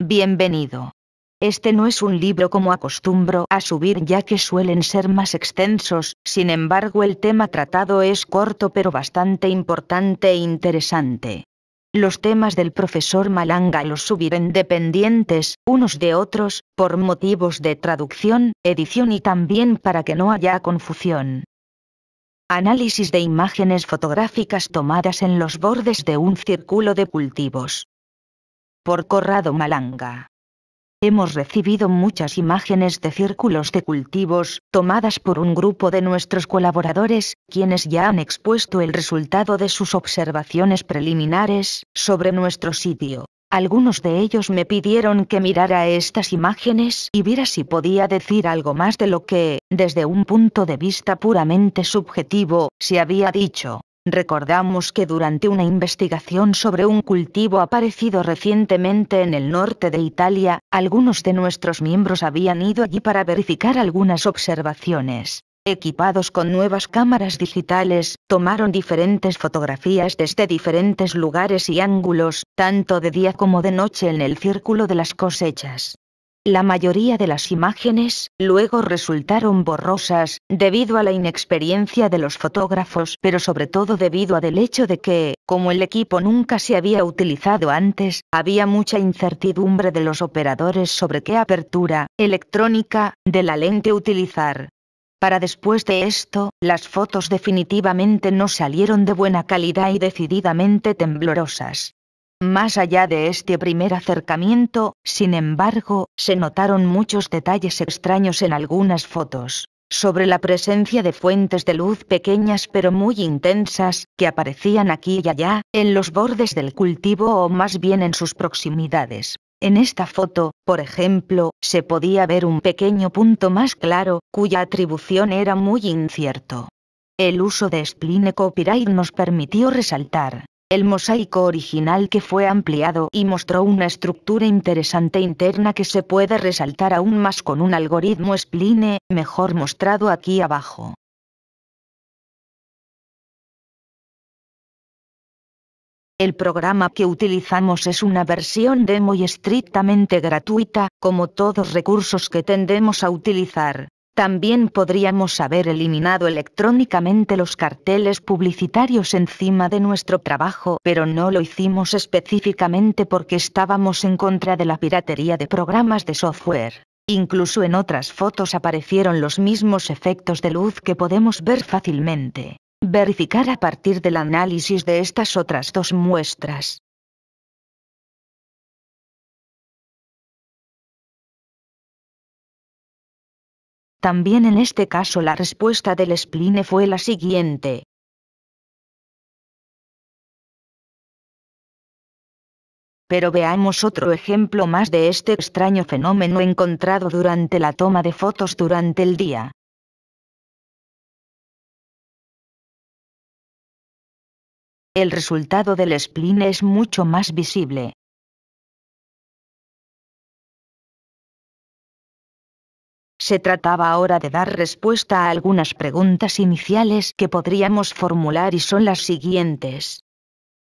Bienvenido. Este no es un libro como acostumbro a subir ya que suelen ser más extensos, sin embargo el tema tratado es corto pero bastante importante e interesante. Los temas del profesor Malanga los subiré independientes, unos de otros, por motivos de traducción, edición y también para que no haya confusión. Análisis de imágenes fotográficas tomadas en los bordes de un círculo de cultivos. Por Corrado Malanga. Hemos recibido muchas imágenes de círculos de cultivos, tomadas por un grupo de nuestros colaboradores, quienes ya han expuesto el resultado de sus observaciones preliminares, sobre nuestro sitio. Algunos de ellos me pidieron que mirara estas imágenes y viera si podía decir algo más de lo que, desde un punto de vista puramente subjetivo, se había dicho. Recordamos que durante una investigación sobre un cultivo aparecido recientemente en el norte de Italia, algunos de nuestros miembros habían ido allí para verificar algunas observaciones. Equipados con nuevas cámaras digitales, tomaron diferentes fotografías desde diferentes lugares y ángulos, tanto de día como de noche en el círculo de las cosechas. La mayoría de las imágenes, luego resultaron borrosas, debido a la inexperiencia de los fotógrafos, pero sobre todo debido al hecho de que, como el equipo nunca se había utilizado antes, había mucha incertidumbre de los operadores sobre qué apertura electrónica de la lente utilizar. Para después de esto, las fotos definitivamente no salieron de buena calidad y decididamente temblorosas. Más allá de este primer acercamiento, sin embargo, se notaron muchos detalles extraños en algunas fotos, sobre la presencia de fuentes de luz pequeñas pero muy intensas, que aparecían aquí y allá, en los bordes del cultivo o más bien en sus proximidades. En esta foto, por ejemplo, se podía ver un pequeño punto más claro, cuya atribución era muy incierto. El uso de Spline Copyright nos permitió resaltar el mosaico original que fue ampliado y mostró una estructura interesante interna que se puede resaltar aún más con un algoritmo Spline, mejor mostrado aquí abajo. El programa que utilizamos es una versión demo y estrictamente gratuita, como todos recursos que tendemos a utilizar. También podríamos haber eliminado electrónicamente los carteles publicitarios encima de nuestro trabajo, pero no lo hicimos específicamente porque estábamos en contra de la piratería de programas de software. Incluso en otras fotos aparecieron los mismos efectos de luz que podemos ver fácilmente. Verificar a partir del análisis de estas otras dos muestras. También en este caso la respuesta del Spline fue la siguiente. Pero veamos otro ejemplo más de este extraño fenómeno encontrado durante la toma de fotos durante el día. El resultado del Spline es mucho más visible. Se trataba ahora de dar respuesta a algunas preguntas iniciales que podríamos formular y son las siguientes.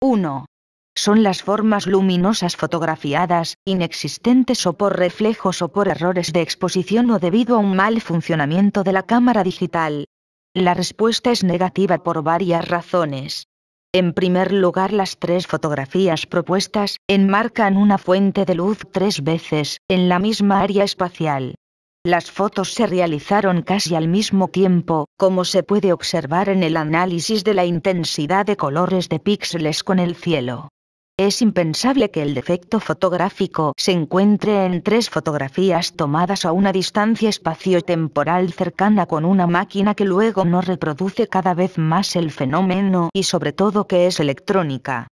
1. ¿Son las formas luminosas fotografiadas, inexistentes o por reflejos o por errores de exposición o debido a un mal funcionamiento de la cámara digital? La respuesta es negativa por varias razones. En primer lugar, las tres fotografías propuestas enmarcan una fuente de luz 3 veces, en la misma área espacial. Las fotos se realizaron casi al mismo tiempo, como se puede observar en el análisis de la intensidad de colores de píxeles con el cielo. Es impensable que el defecto fotográfico se encuentre en 3 fotografías tomadas a una distancia espaciotemporal cercana con una máquina que luego no reproduce cada vez más el fenómeno y sobre todo que es electrónica.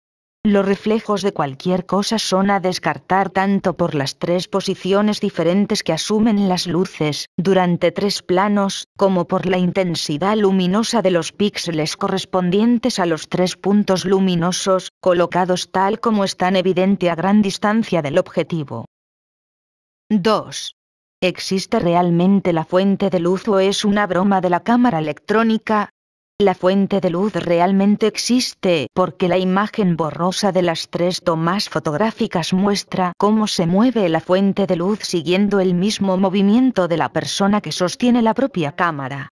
Los reflejos de cualquier cosa son a descartar tanto por las 3 posiciones diferentes que asumen las luces, durante 3 planos, como por la intensidad luminosa de los píxeles correspondientes a los 3 puntos luminosos, colocados tal como están evidente a gran distancia del objetivo. 2. ¿Existe realmente la fuente de luz o es una broma de la cámara electrónica? La fuente de luz realmente existe porque la imagen borrosa de las 3 tomas fotográficas muestra cómo se mueve la fuente de luz siguiendo el mismo movimiento de la persona que sostiene la propia cámara.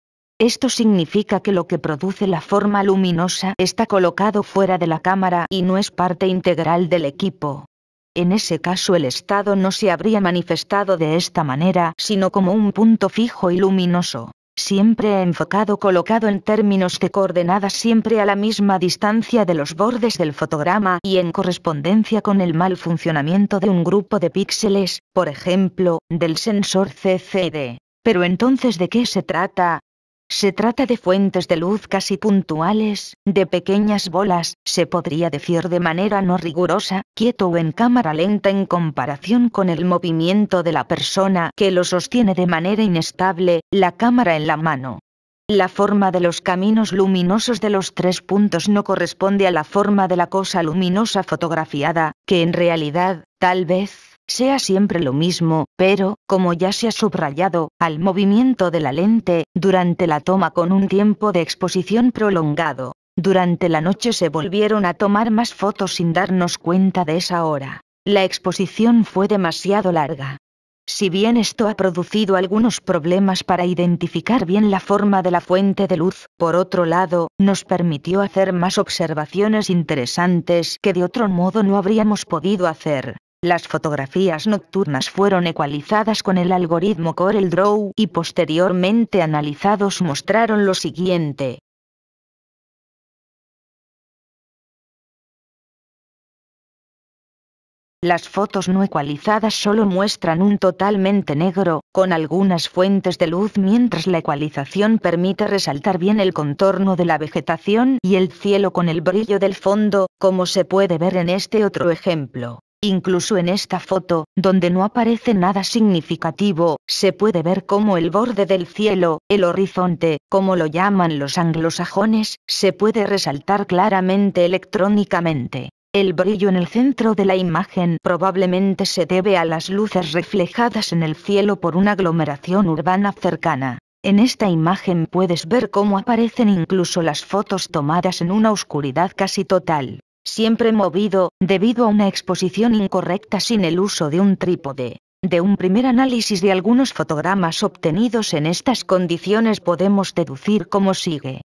Esto significa que lo que produce la forma luminosa está colocado fuera de la cámara y no es parte integral del equipo. En ese caso el estado no se habría manifestado de esta manera, sino como un punto fijo y luminoso, siempre enfocado, colocado en términos de coordenadas siempre a la misma distancia de los bordes del fotograma y en correspondencia con el mal funcionamiento de un grupo de píxeles, por ejemplo, del sensor CCD. Pero entonces, ¿de qué se trata? Se trata de fuentes de luz casi puntuales, de pequeñas bolas, se podría decir de manera no rigurosa, quieto o en cámara lenta en comparación con el movimiento de la persona que lo sostiene de manera inestable, la cámara en la mano. La forma de los caminos luminosos de los 3 puntos no corresponde a la forma de la cosa luminosa fotografiada, que en realidad, tal vez, sea siempre lo mismo, pero, como ya se ha subrayado, al movimiento de la lente, durante la toma con un tiempo de exposición prolongado. Durante la noche se volvieron a tomar más fotos sin darnos cuenta de esa hora. La exposición fue demasiado larga. Si bien esto ha producido algunos problemas para identificar bien la forma de la fuente de luz, por otro lado, nos permitió hacer más observaciones interesantes que de otro modo no habríamos podido hacer. Las fotografías nocturnas fueron ecualizadas con el algoritmo CorelDRAW y posteriormente analizados mostraron lo siguiente. Las fotos no ecualizadas solo muestran un totalmente negro, con algunas fuentes de luz, mientras la ecualización permite resaltar bien el contorno de la vegetación y el cielo con el brillo del fondo, como se puede ver en este otro ejemplo. Incluso en esta foto, donde no aparece nada significativo, se puede ver cómo el borde del cielo, el horizonte, como lo llaman los anglosajones, se puede resaltar claramente electrónicamente. El brillo en el centro de la imagen probablemente se debe a las luces reflejadas en el cielo por una aglomeración urbana cercana. En esta imagen puedes ver cómo aparecen incluso las fotos tomadas en una oscuridad casi total. Siempre movido, debido a una exposición incorrecta sin el uso de un trípode. De un primer análisis de algunos fotogramas obtenidos en estas condiciones podemos deducir como sigue.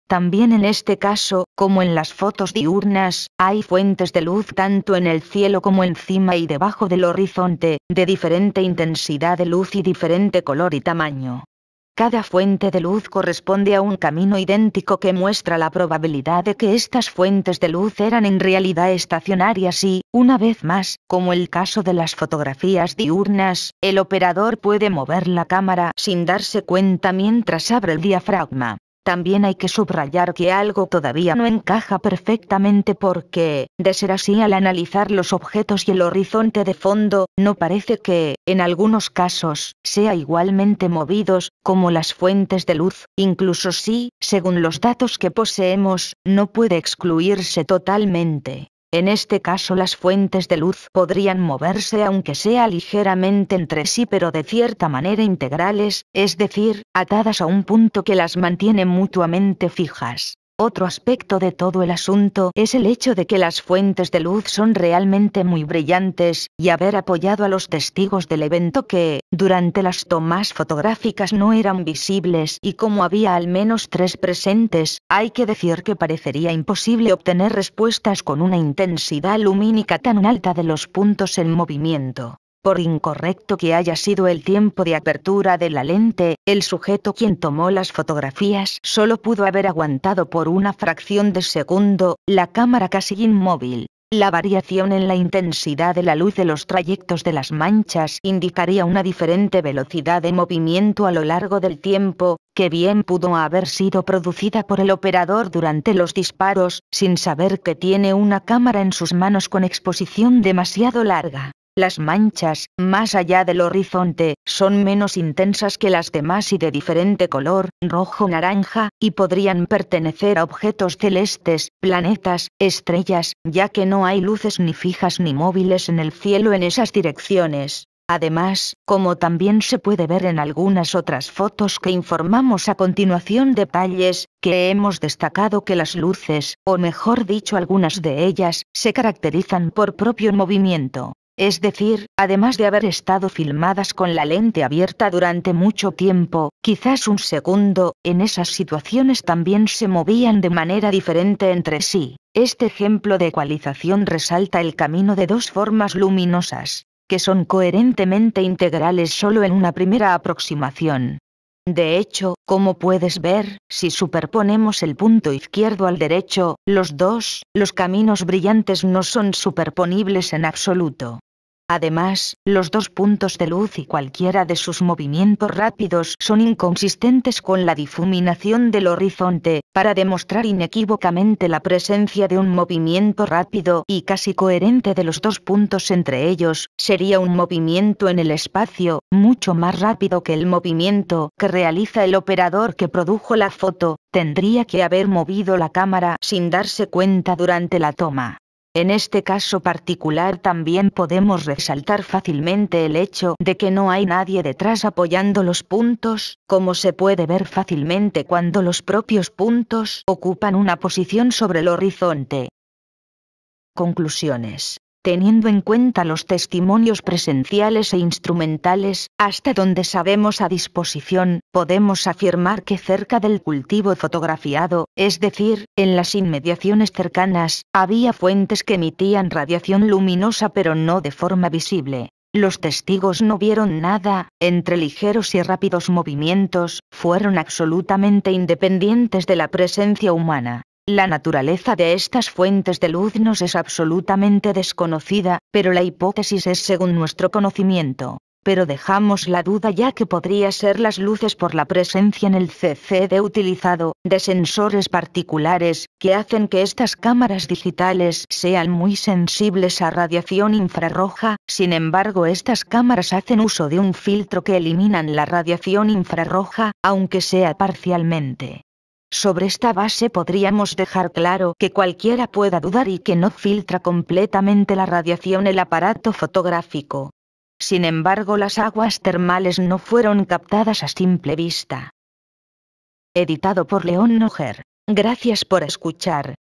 También en este caso, como en las fotos diurnas, hay fuentes de luz tanto en el cielo como encima y debajo del horizonte, de diferente intensidad de luz y diferente color y tamaño. Cada fuente de luz corresponde a un camino idéntico que muestra la probabilidad de que estas fuentes de luz eran en realidad estacionarias y, una vez más, como el caso de las fotografías diurnas, el operador puede mover la cámara sin darse cuenta mientras abre el diafragma. También hay que subrayar que algo todavía no encaja perfectamente porque, de ser así, al analizar los objetos y el horizonte de fondo, no parece que, en algunos casos, sea igualmente movidos, como las fuentes de luz, incluso si, según los datos que poseemos, no puede excluirse totalmente. En este caso las fuentes de luz podrían moverse aunque sea ligeramente entre sí, pero de cierta manera integrales, es decir, atadas a un punto que las mantiene mutuamente fijas. Otro aspecto de todo el asunto es el hecho de que las fuentes de luz son realmente muy brillantes, y haber apoyado a los testigos del evento que, durante las tomas fotográficas no eran visibles, y como había al menos 3 presentes, hay que decir que parecería imposible obtener respuestas con una intensidad lumínica tan alta de los puntos en movimiento. Por incorrecto que haya sido el tiempo de apertura de la lente, el sujeto quien tomó las fotografías solo pudo haber aguantado por una fracción de segundo, la cámara casi inmóvil. La variación en la intensidad de la luz de los trayectos de las manchas indicaría una diferente velocidad de movimiento a lo largo del tiempo, que bien pudo haber sido producida por el operador durante los disparos, sin saber que tiene una cámara en sus manos con exposición demasiado larga. Las manchas, más allá del horizonte, son menos intensas que las demás y de diferente color, rojo-naranja, y podrían pertenecer a objetos celestes, planetas, estrellas, ya que no hay luces ni fijas ni móviles en el cielo en esas direcciones. Además, como también se puede ver en algunas otras fotos que informamos a continuación, detalles que hemos destacado, que las luces, o mejor dicho algunas de ellas, se caracterizan por propio movimiento. Es decir, además de haber estado filmadas con la lente abierta durante mucho tiempo, quizás un segundo, en esas situaciones también se movían de manera diferente entre sí. Este ejemplo de ecualización resalta el camino de dos formas luminosas, que son coherentemente integrales solo en una primera aproximación. De hecho, como puedes ver, si superponemos el punto izquierdo al derecho, los caminos brillantes no son superponibles en absoluto. Además, los dos puntos de luz y cualquiera de sus movimientos rápidos son inconsistentes con la difuminación del horizonte, para demostrar inequívocamente la presencia de un movimiento rápido y casi coherente de los dos puntos entre ellos. Sería un movimiento en el espacio, mucho más rápido que el movimiento que realiza el operador que produjo la foto. Tendría que haber movido la cámara sin darse cuenta durante la toma. En este caso particular también podemos resaltar fácilmente el hecho de que no hay nadie detrás apoyando los puntos, como se puede ver fácilmente cuando los propios puntos ocupan una posición sobre el horizonte. Conclusiones. Teniendo en cuenta los testimonios presenciales e instrumentales, hasta donde sabemos a disposición, podemos afirmar que cerca del cultivo fotografiado, es decir, en las inmediaciones cercanas, había fuentes que emitían radiación luminosa pero no de forma visible. Los testigos no vieron nada, entre ligeros y rápidos movimientos, fueron absolutamente independientes de la presencia humana. La naturaleza de estas fuentes de luz nos es absolutamente desconocida, pero la hipótesis es según nuestro conocimiento. Pero dejamos la duda, ya que podría ser las luces por la presencia en el CCD utilizado, de sensores particulares, que hacen que estas cámaras digitales sean muy sensibles a radiación infrarroja. Sin embargo, estas cámaras hacen uso de un filtro que eliminan la radiación infrarroja, aunque sea parcialmente. Sobre esta base podríamos dejar claro que cualquiera pueda dudar y que no filtra completamente la radiación el aparato fotográfico. Sin embargo, las aguas termales no fueron captadas a simple vista. Editado por León Noguer. Gracias por escuchar.